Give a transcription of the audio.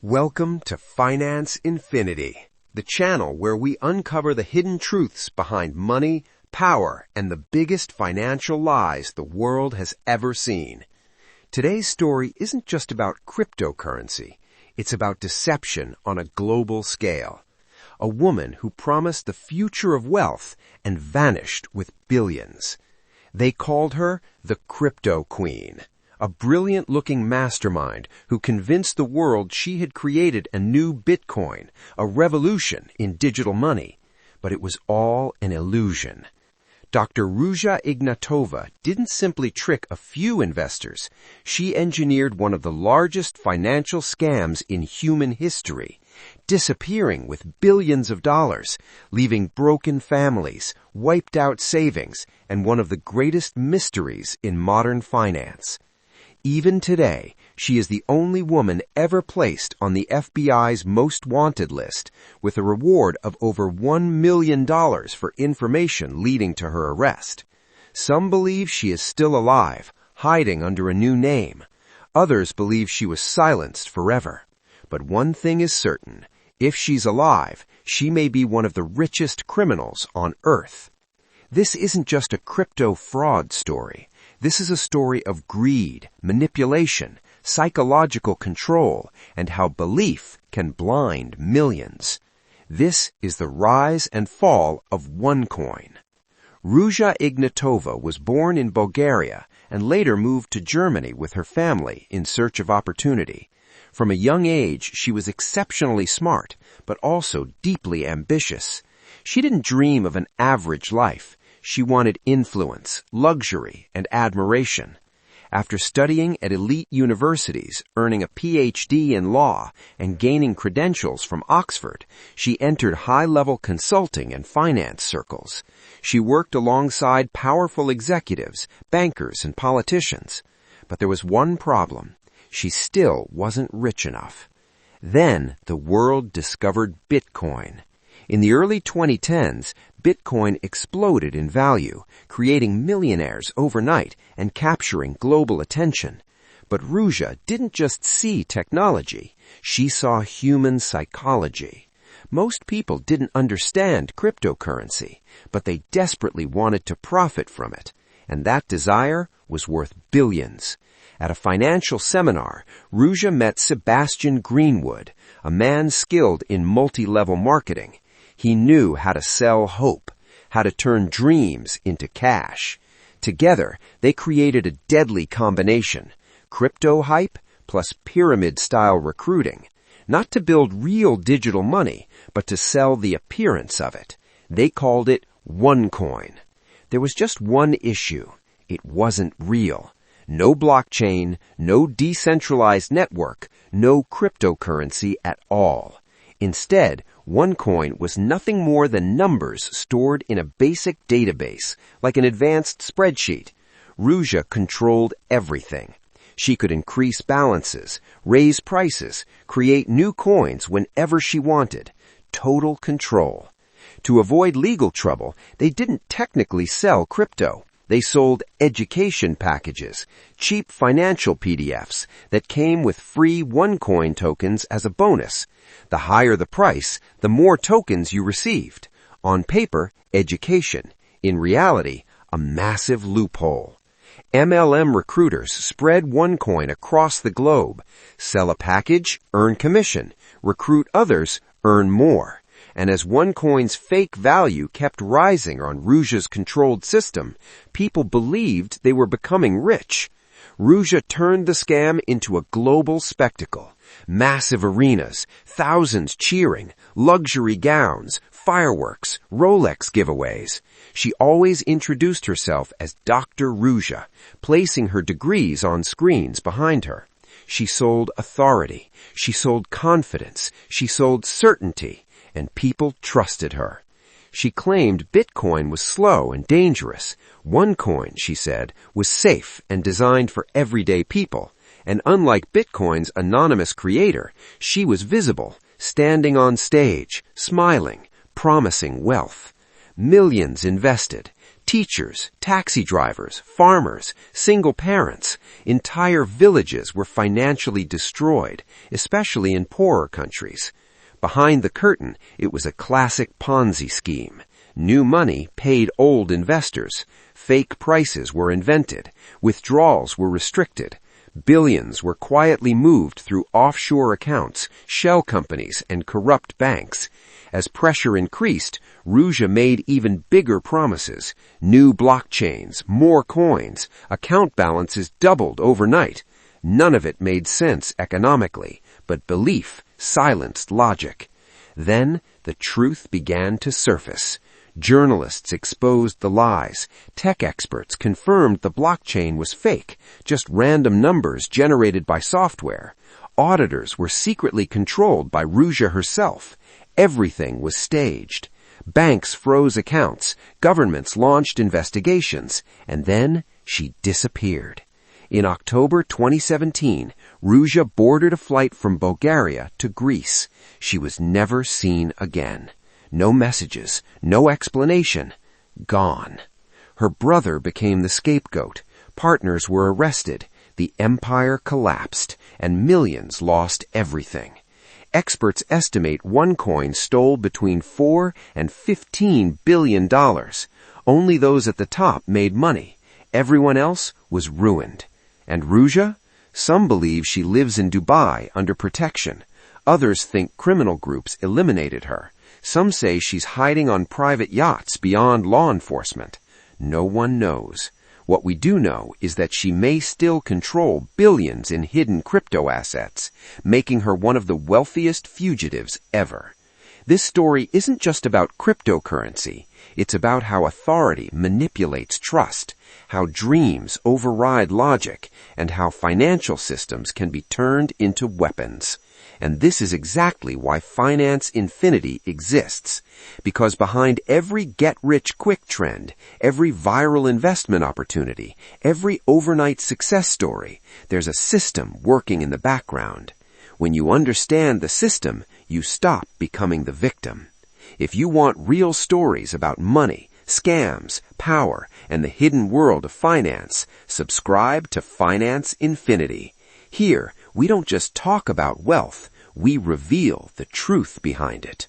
Welcome to Finance Infinity, the channel where we uncover the hidden truths behind money, power, and the biggest financial lies the world has ever seen. Today's story isn't just about cryptocurrency. It's about deception on a global scale. A woman who promised the future of wealth and vanished with billions. They called her the Cryptoqueen. A brilliant-looking mastermind who convinced the world she had created a new Bitcoin, a revolution in digital money. But it was all an illusion. Dr. Ruja Ignatova didn't simply trick a few investors. She engineered one of the largest financial scams in human history, disappearing with billions of dollars, leaving broken families, wiped out savings, and one of the greatest mysteries in modern finance. Even today, she is the only woman ever placed on the FBI's most wanted list, with a reward of over $1 million for information leading to her arrest. Some believe she is still alive, hiding under a new name. Others believe she was silenced forever. But one thing is certain. If she's alive, she may be one of the richest criminals on Earth. This isn't just a crypto fraud story. This is a story of greed, manipulation, psychological control, and how belief can blind millions. This is the rise and fall of OneCoin. Ruja Ignatova was born in Bulgaria and later moved to Germany with her family in search of opportunity. From a young age, she was exceptionally smart, but also deeply ambitious. She didn't dream of an average life. She wanted influence, luxury, and admiration. After studying at elite universities, earning a PhD in law, and gaining credentials from Oxford, she entered high-level consulting and finance circles. She worked alongside powerful executives, bankers, and politicians. But there was one problem. She still wasn't rich enough. Then the world discovered Bitcoin. In the early 2010s, Bitcoin exploded in value, creating millionaires overnight and capturing global attention. But Ruja didn't just see technology. She saw human psychology. Most people didn't understand cryptocurrency, but they desperately wanted to profit from it. And that desire was worth billions. At a financial seminar, Ruja met Sebastian Greenwood, a man skilled in multi-level marketing. He knew how to sell hope, how to turn dreams into cash. Together, they created a deadly combination, crypto hype plus pyramid-style recruiting, not to build real digital money, but to sell the appearance of it. They called it OneCoin. There was just one issue. It wasn't real. No blockchain, no decentralized network, no cryptocurrency at all. Instead, OneCoin was nothing more than numbers stored in a basic database, like an advanced spreadsheet. Ruja controlled everything. She could increase balances, raise prices, create new coins whenever she wanted. Total control. To avoid legal trouble, they didn't technically sell crypto. They sold education packages, cheap financial PDFs that came with free OneCoin tokens as a bonus. The higher the price, the more tokens you received. On paper, education. In reality, a massive loophole. MLM recruiters spread OneCoin across the globe. Sell a package, earn commission. Recruit others, earn more. And as OneCoin's fake value kept rising on Ruja's controlled system, people believed they were becoming rich. Ruja turned the scam into a global spectacle. Massive arenas, thousands cheering, luxury gowns, fireworks, Rolex giveaways. She always introduced herself as Dr. Ruja, placing her degrees on screens behind her. She sold authority. She sold confidence. She sold certainty. And people trusted her. She claimed Bitcoin was slow and dangerous. OneCoin, she said, was safe and designed for everyday people. And unlike Bitcoin's anonymous creator, she was visible, standing on stage, smiling, promising wealth. Millions invested. Teachers, taxi drivers, farmers, single parents, entire villages were financially destroyed, especially in poorer countries. Behind the curtain, it was a classic Ponzi scheme. New money paid old investors. Fake prices were invented. Withdrawals were restricted. Billions were quietly moved through offshore accounts, shell companies, and corrupt banks. As pressure increased, Ruja made even bigger promises. New blockchains, more coins, account balances doubled overnight. None of it made sense economically, but belief silenced logic. Then the truth began to surface. Journalists exposed the lies. Tech experts confirmed the blockchain was fake, just random numbers generated by software. Auditors were secretly controlled by Ruja herself. Everything was staged. Banks froze accounts, governments launched investigations, and then she disappeared. In October 2017, Ruja boarded a flight from Bulgaria to Greece. She was never seen again. No messages, no explanation. Gone. Her brother became the scapegoat. Partners were arrested. The empire collapsed, and millions lost everything. Experts estimate OneCoin stole between $4 and $15 billion. Only those at the top made money. Everyone else was ruined. And Ruja? Some believe she lives in Dubai under protection. Others think criminal groups eliminated her. Some say she's hiding on private yachts beyond law enforcement. No one knows. What we do know is that she may still control billions in hidden crypto assets, making her one of the wealthiest fugitives ever. This story isn't just about cryptocurrency. It's about how authority manipulates trust, how dreams override logic, and how financial systems can be turned into weapons. And this is exactly why Finance Infinity exists. Because behind every get-rich-quick trend, every viral investment opportunity, every overnight success story, there's a system working in the background. When you understand the system, you stop becoming the victim. If you want real stories about money, scams, power, and the hidden world of finance, subscribe to Finance Infinity. Here, we don't just talk about wealth, we reveal the truth behind it.